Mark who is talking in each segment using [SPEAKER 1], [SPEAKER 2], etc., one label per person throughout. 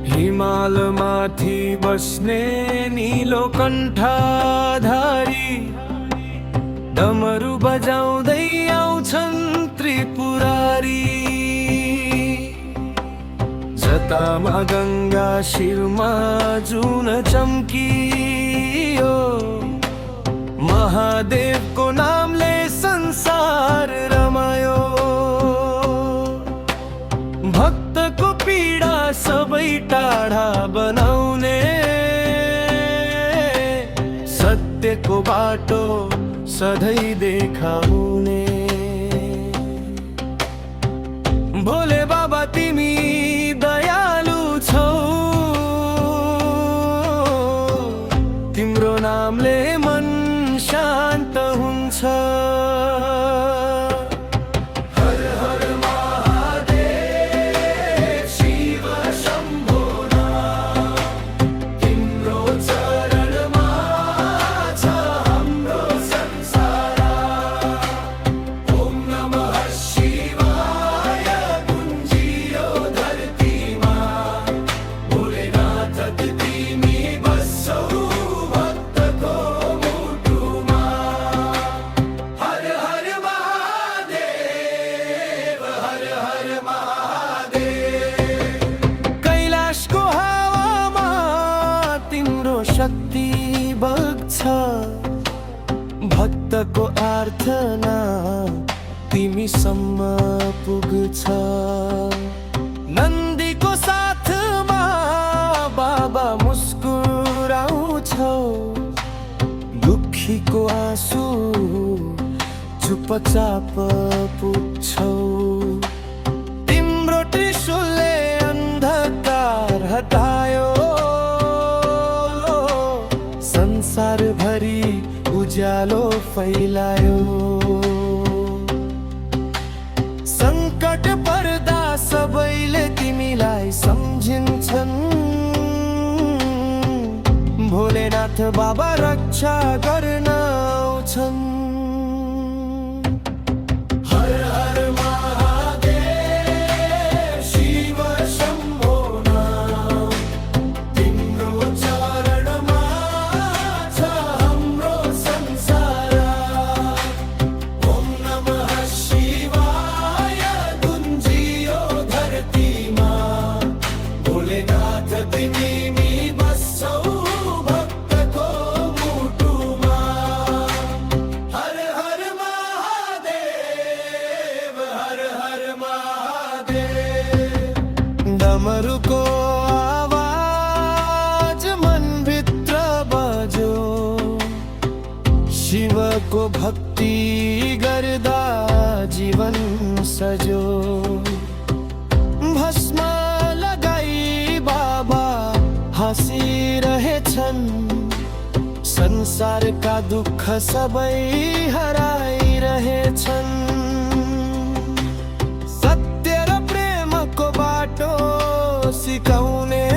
[SPEAKER 1] हिमालमाथि बस्ने नीलो कण्ठाधारी डमरु बजाउँदै आउँछन् त्रिपुरारी। जतामा गङ्गा शिरमा जुन चम्कियो, महादेवको नामले संसार रमायो। भक्तको पीडा सबै टाढा बनाउने, सत्यको बाटो सधैँ देखाउने। भोले बाबा तिमी दयालु छौ, तिम्रो नामले मन शान्त हुन्छ। कैलाशको हावामा तिम्रो शक्ति बग्छ, भक्तको आर्थना तिमीसम्म पुग्छ। नन्दीको साथमा बाबा मुस्कुराउँछौ, दुखीको आँसु चुपचाप पुग्छौ। तिम्रो त्रिशूलले अन्धकार हटायो, संसारभरि उज्यालो फैलायो। सङ्कट पर्दा सबैले तिमीलाई सम्झिन्छन्, भोलेनाथ बाबा रक्षा गर्न आउँछन्। डमरुको आवाज मनभित्र बज्यो, शिवको भक्ति गर्दा जीवन सजो। भस्म लगाई बाबा हाँसिरहेछन्, संसारका दुःख सबै हराइरहेछन्। सत्य र प्रेमको बाटो सिकाउने,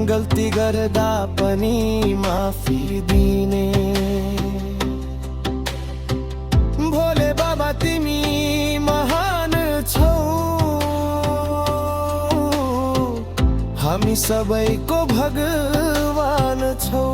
[SPEAKER 1] गल्ती गर्दा पनि माफी दिने। भोले बाबा तिमी महान छौ, हामी सबैको भगवान छौ।